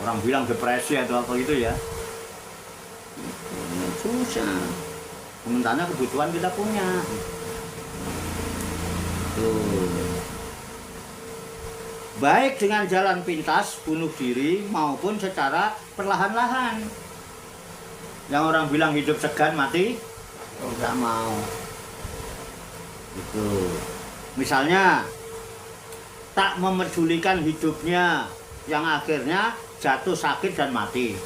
Orang bilang depresi atau apa gitu ya. Susah. Sementara kebutuhan kita punya. Tuh. Baik dengan jalan pintas, bunuh diri maupun secara perlahan-lahan. Yang orang bilang hidup segan mati, nggak mau. Itu. Misalnya tak memedulikan hidupnya yang akhirnya jatuh sakit dan mati.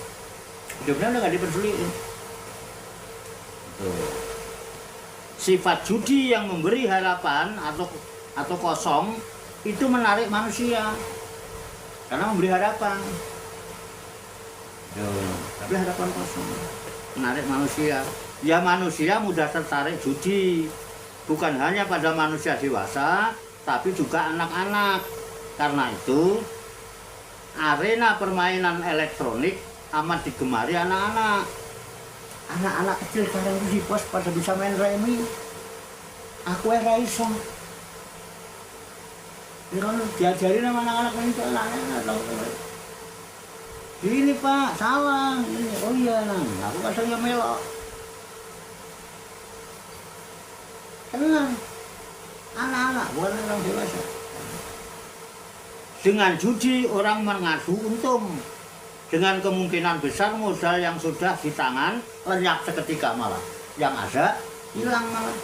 Hidupnya udah nggak dipeduliin. Sifat judi yang memberi harapan atau kosong itu menarik manusia karena memberi harapan. Tapi harapan kosong menarik manusia. Ya manusia mudah tertarik judi, bukan hanya pada manusia dewasa, tapi juga anak-anak. Karena itu arena permainan elektronik amat digemari anak-anak. Anak-anak kecil sekarang itu di pos pada bisa main remi. Aku yang iso. Kalau diajarin sama anak-anak main itu anak-anak tahu. Ini Pak, salah. Ini. Oh iya, Nang. Aku kadang yang melok. Tenang. Anak-anak, bukan orang dewasa. Dengan judi orang mengadu untung. Dengan kemungkinan besar modal yang sudah di tangan lenyap seketika malah. Yang ada hilang malah.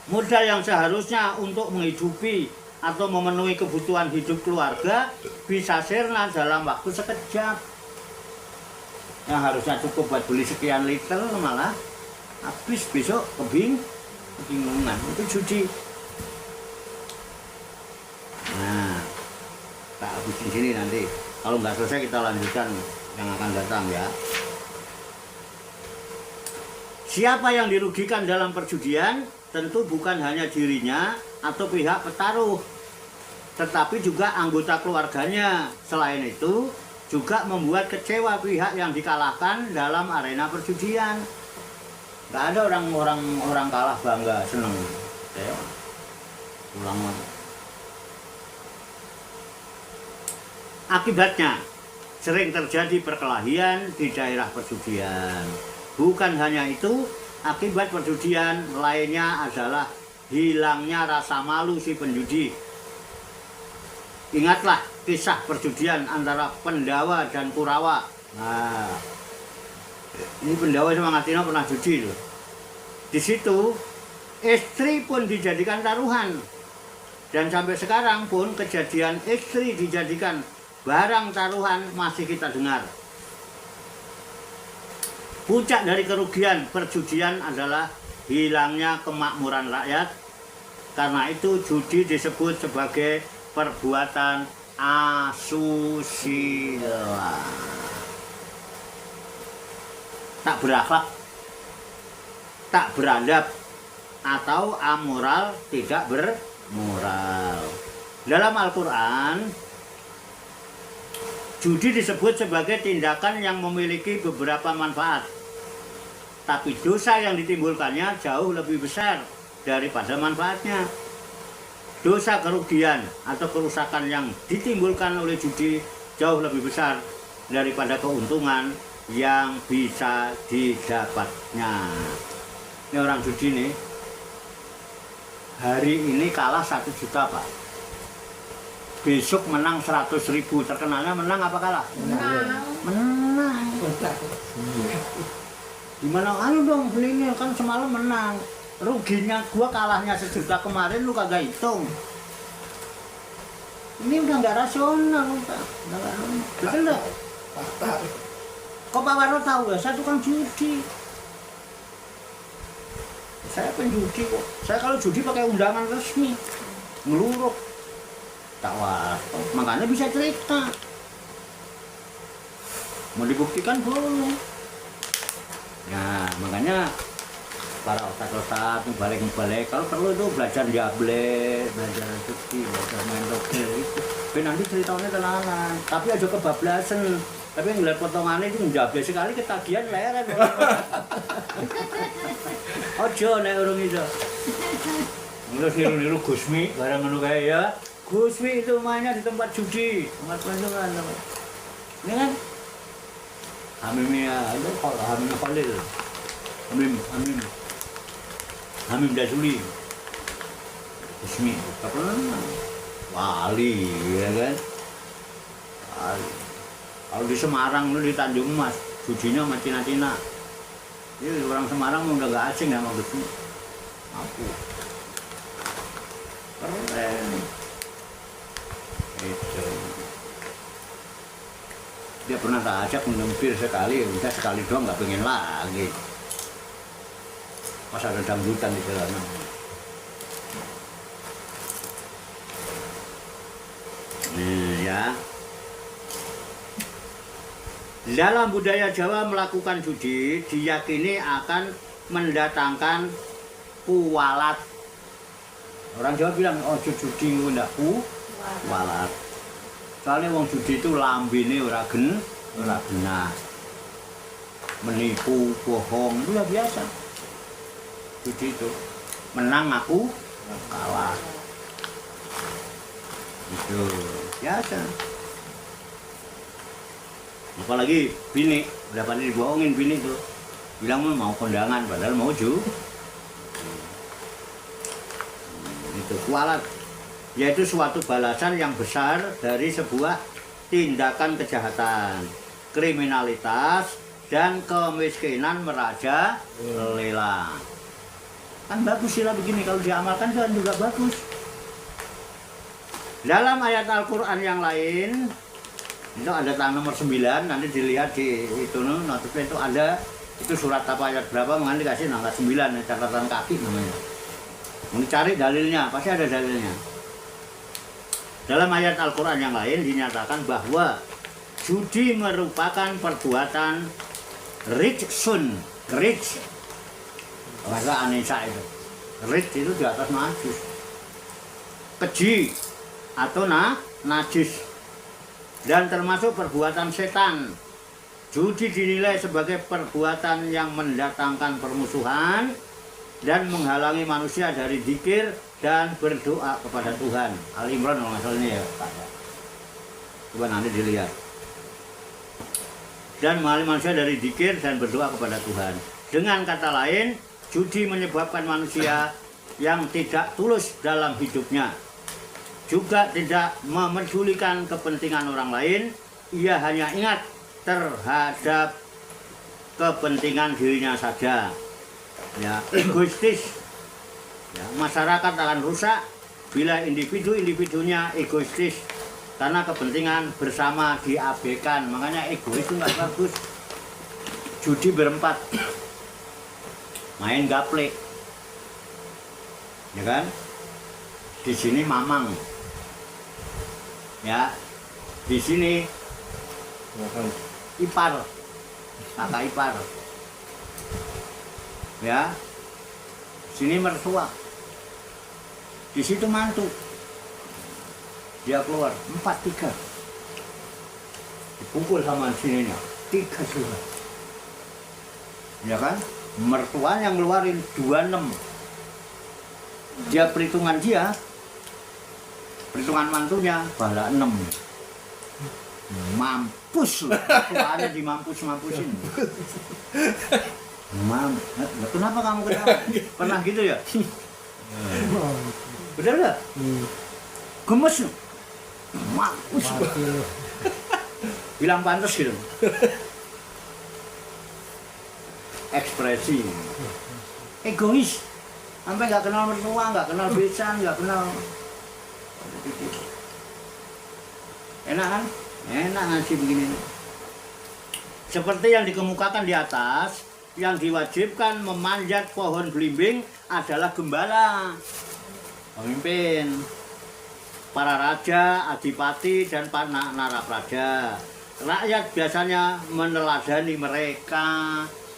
Modal yang seharusnya untuk menghidupi atau memenuhi kebutuhan hidup keluarga bisa sirna dalam waktu sekejap. Yang harusnya cukup buat beli sekian liter malah habis besok kebingungan. Itu judi. Nah, tak habis di sini nanti. Kalau nggak selesai kita lanjutkan yang akan datang ya. Siapa yang dirugikan dalam perjudian? Tentu bukan hanya dirinya atau pihak petaruh, tetapi juga anggota keluarganya. Selain itu, juga membuat kecewa pihak yang dikalahkan dalam arena perjudian. Nggak ada orang kalah bangga, seneng. Ulang. Akibatnya, sering terjadi perkelahian di daerah perjudian. Bukan hanya itu, akibat perjudian lainnya adalah hilangnya rasa malu si penjudi. Ingatlah kisah perjudian antara Pendawa dan Kurawa. Nah, ini Pendawa sama Ngastina pernah judi loh. Di situ istri pun dijadikan taruhan. Dan sampai sekarang pun kejadian istri dijadikan barang taruhan masih kita dengar. Puncak dari kerugian perjudian adalah hilangnya kemakmuran rakyat. Karena itu judi disebut sebagai perbuatan asusila. Tak berakhlak, tak beradab, atau amoral, tidak bermoral. Dalam Al-Quran, judi disebut sebagai tindakan yang memiliki beberapa manfaat. Tapi dosa yang ditimbulkannya jauh lebih besar daripada manfaatnya. Dosa kerugian atau kerusakan yang ditimbulkan oleh judi jauh lebih besar daripada keuntungan yang bisa didapatnya. Ini orang judi nih, hari ini kalah 1 juta Pak. Besok menang 100.000. Terkenalnya menang apa kalah? Menang. Gimana dong belinya, kan semalam menang. Ruginya gua kalahnya 1 juta kemarin lu kagak hitung. Ini udah nggak rasional Pak. Betul nggak? Kok Pak Warno tahu ya? Saya tukang judi. Saya penjudi kok. Saya kalau judi pakai undangan resmi, ngeluruk. Tawar. Makanya bisa cerita. Mau dibuktikan boleh. Nah, makanya para ustadz balik kalau perlu itu belajar jable, belajar suci, belajar main rokil itu. Tapi nanti ceritanya tenanan, tapi aja kebablasan. Tapi ngeliat potongannya itu menjable sekali ketagihan leren. Ojo nek urung itu. Terus niru-niru Gusmi barang ngono kae ya. Gusmi itu mainnya di tempat judi, tempat peluncuran. Ini kan Hamimnya itu Hamim Khalil. Hamim Dasuli. Gusmi, apa wali ya kan? Wali. Kalau di Semarang itu di Tanjung Mas, judinya sama Cina-Cina. Jadi orang Semarang udah gak asing sama Gusmi. Aku. Keren. Itu. Dia pernah tak ajak minum bir sekali, udah sekali doang nggak pengen lagi. Pas ada dangdutan di jalanan. Ya. Dalam budaya Jawa melakukan judi diyakini akan mendatangkan kuwalat. Orang Jawa bilang, oh judi nggak kuwalat. Soalnya wong judi itu lambene ora genah. Menipu, bohong, itu ya biasa. Judi itu menang aku kalah. Itu biasa. Apalagi bini, berapa kali dibohongin bini tuh. Bilang mau kondangan padahal mau ju. Itu kualat. Yaitu suatu balasan yang besar dari sebuah tindakan kejahatan, kriminalitas, dan kemiskinan merajalela. Kan bagus sila begini, kalau diamalkan kan juga bagus. Dalam ayat Al-Quran yang lain, itu ada tanggal nomor 9, nanti dilihat di itu notifikasi itu ada, itu surat apa ayat berapa, mungkin dikasih tanggal 9, catatan kaki namanya. Mau cari dalilnya, pasti ada dalilnya. Dalam ayat Al-Quran yang lain dinyatakan bahwa judi merupakan perbuatan rijsun, bahasa Anisa itu. Rij itu di atas najis. Keji atau najis. Dan termasuk perbuatan setan. Judi dinilai sebagai perbuatan yang mendatangkan permusuhan dan menghalangi manusia dari zikir dan berdoa kepada Tuhan. Al-Imran masalahnya ya Pak. Coba nanti dilihat. Dan menghalangi manusia dari zikir dan berdoa kepada Tuhan. Dengan kata lain, judi menyebabkan manusia yang tidak tulus dalam hidupnya, juga tidak memedulikan kepentingan orang lain. Ia hanya ingat terhadap kepentingan dirinya saja. Ya, egoistis. Ya, masyarakat akan rusak bila individu-individunya egoistis karena kepentingan bersama diabaikan. Makanya egois itu nggak bagus. Judi berempat, main gaple, ya kan? Di sini mamang, ya, di sini ipar, kakak ipar, ya, sini mertua. Di situ mantu, dia keluar 4-3, dipukul sama sininya 3 sudah, ya kan? Mertua yang ngeluarin 26, dia perhitungan mantunya bala 6, mampus loh, mertuanya dimampus-mampusin. Kenapa kamu ketawa? Pernah gitu ya? Bener gak? Gemes loh. Mampus loh. Bilang pantas gitu. Ekspresi. Egois. Sampai gak kenal mertua, gak kenal besan, gak kenal. Enak kan? Enak ngaji begini. Seperti yang dikemukakan di atas, yang diwajibkan memanjat pohon belimbing adalah gembala, pemimpin, para raja, adipati, dan para narapraja. Rakyat biasanya meneladani mereka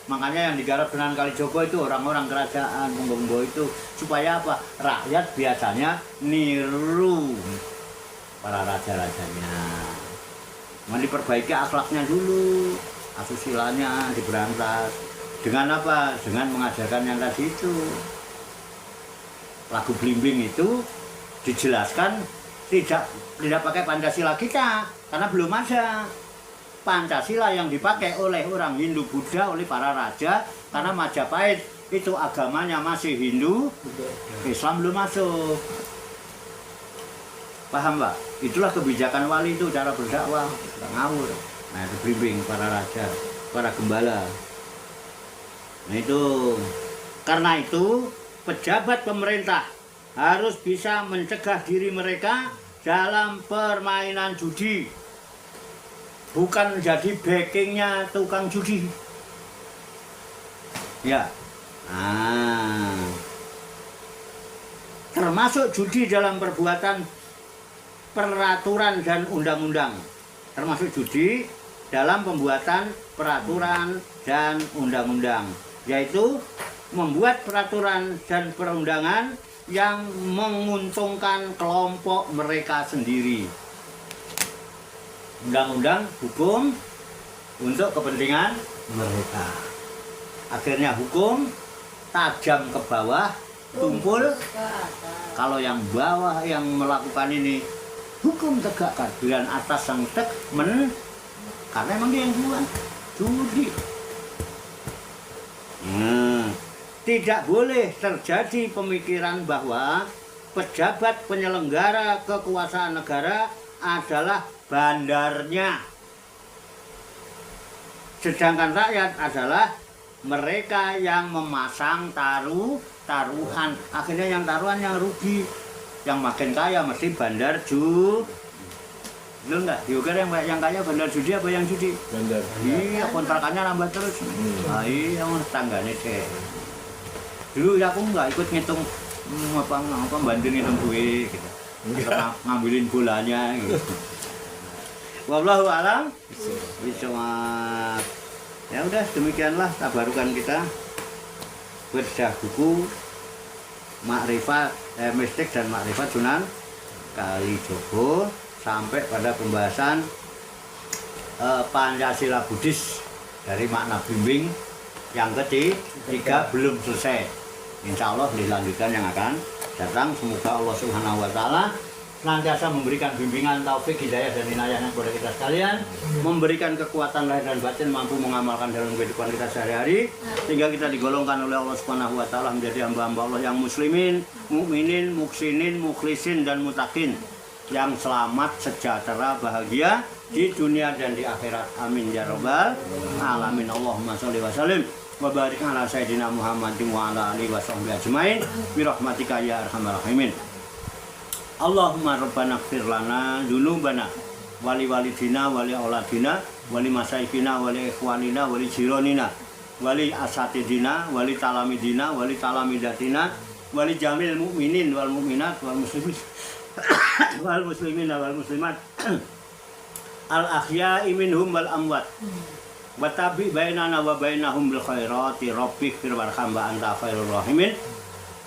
Makanya yang digarap Sunan Kalijogo itu orang-orang kerajaan, pembombong itu supaya apa? Rakyat biasanya niru para raja-rajanya. Mau diperbaiki akhlaknya dulu, asusilanya diberantas. Dengan apa? Dengan mengajarkan yang tadi itu. Lagu Blimbing itu dijelaskan tidak pakai Pancasila kita karena belum ada. Pancasila yang dipakai oleh orang Hindu Buddha, oleh para raja, karena Majapahit itu agamanya masih Hindu, Islam belum masuk. Paham Pak? Itulah kebijakan wali itu, cara berdakwah, ngawur. Nah itu Blimbing para raja, para gembala. Nah itu, karena itu pejabat pemerintah harus bisa mencegah diri mereka dalam permainan judi. Bukan jadi backingnya tukang judi. Ya. Termasuk judi dalam perbuatan peraturan dan undang-undang. Termasuk judi dalam pembuatan peraturan dan undang-undang. Yaitu membuat peraturan dan perundangan yang menguntungkan kelompok mereka sendiri. Undang-undang hukum untuk kepentingan mereka. Akhirnya hukum tajam ke bawah, tumpul. Kalau yang bawah yang melakukan ini hukum tegakkan, dengan atas yang karena emang dia yang buat judi. Tidak boleh terjadi pemikiran bahwa pejabat penyelenggara kekuasaan negara adalah bandarnya, sedangkan rakyat adalah mereka yang memasang taruhan. Akhirnya yang taruhan yang rugi, yang makin kaya mesti bandar judi. Lu enggak diukur yang kaya bandar judi apa yang judi?
Bandar.
Iya, kontrakannya nambah terus. Nah, iya tanggane deh. Dulu aku enggak ikut ngitung apa banding ngitung duit gitu. Ngambilin bolanya gitu. Wallahu a'lam bishawab. Ya udah demikianlah tabarukan kita bedah buku Makrifat Mistik dan Makrifat Sunan Kalijogo sampai pada pembahasan Pancasila Buddhis dari makna bimbing yang ketiga belum selesai. Insya Allah dilanjutkan yang akan datang. Semoga Allah Subhanahu Wa Taala senantiasa memberikan bimbingan, taufik, hidayah dan inayahnya kepada kita sekalian, memberikan kekuatan lahir dan batin, mampu mengamalkan dalam kehidupan kita sehari-hari, sehingga kita digolongkan oleh Allah Subhanahu Wa Taala menjadi hamba-hamba Allah yang muslimin, mukminin, muksinin, mukhlisin dan mutakin, yang selamat, sejahtera, bahagia di dunia dan di akhirat. Amin ya rabbal alamin. Allahumma sholli wa sallim wa barik ala sayyidina Muhammadin wa ala alihi wa sahbihi ajmain bi rahmatika ya arhamar rahimin. Allahumma rabbana ighfir lana dzunubana wali walidina wali auladina wali masaikina wali ikhwanina wali jironina wali asatidina wali talamidina wali talamidatina wali jamil mu'minin wal mu'minat wal muslimin wal muslimina wal muslimat al ahya'i minhum wal amwat wa tabi bainana wa bainahum bil khairati rabbighfir warham wa anta khairur rahimin.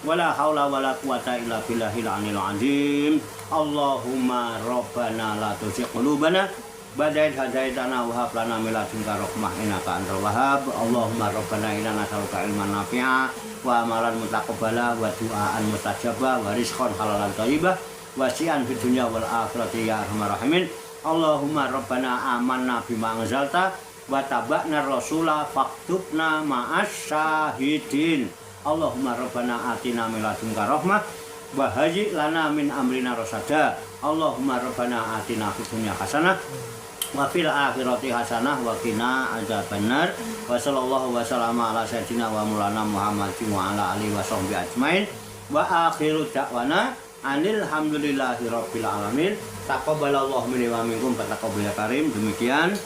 Wala haula wala quwata illa billahil aliyil azim. Allahumma rabbana la tuzigh qulubana ba'da idh hadaitana wa hab lana min ladunka rahmah innaka antal wahhab. Allahumma rabbana inna nas'aluka ilman nafi'a wa amalan mutaqabbala wa du'aan mustajaba wa rizqan halalan thayyibah wa si'an fid dunya wal akhirati ya arhamar rahimin. Allahumma rabbana amanna bima anzalta wa taba'na rasula faktubna ma'as syahidin. Allahumma rabbana atina min ladunka rahmah wa hayyi lana min amrina rasada. Allahumma rabbana atina fid dunya hasanah wa fil akhirati hasanah wa qina adzabannar. Wa sallallahu wa sallama ala sayyidina wa maulana Muhammadin wa ala alihi wa sahbihi ajmain. Wa akhiru da'wana anil hamdulillahi rabbil alamin. Taqabbalallahu minni wa minkum fa taqabbal karim. Demikian,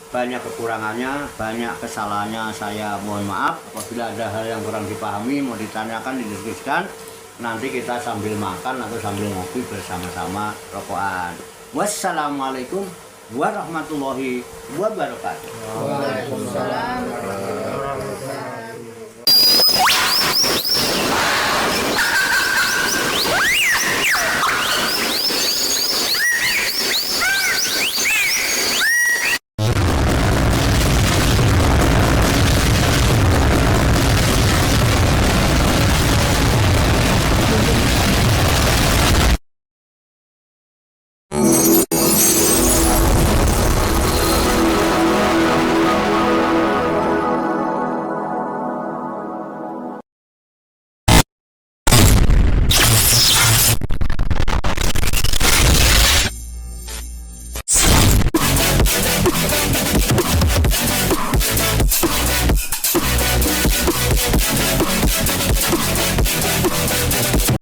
banyak kekurangannya, banyak kesalahannya, saya mohon maaf. Apabila ada hal yang kurang dipahami, mau ditanyakan, didiskusikan, nanti kita sambil makan atau sambil ngopi bersama-sama rokokan. Wassalamualaikum warahmatullahi wabarakatuh.
Waalaikumsalam.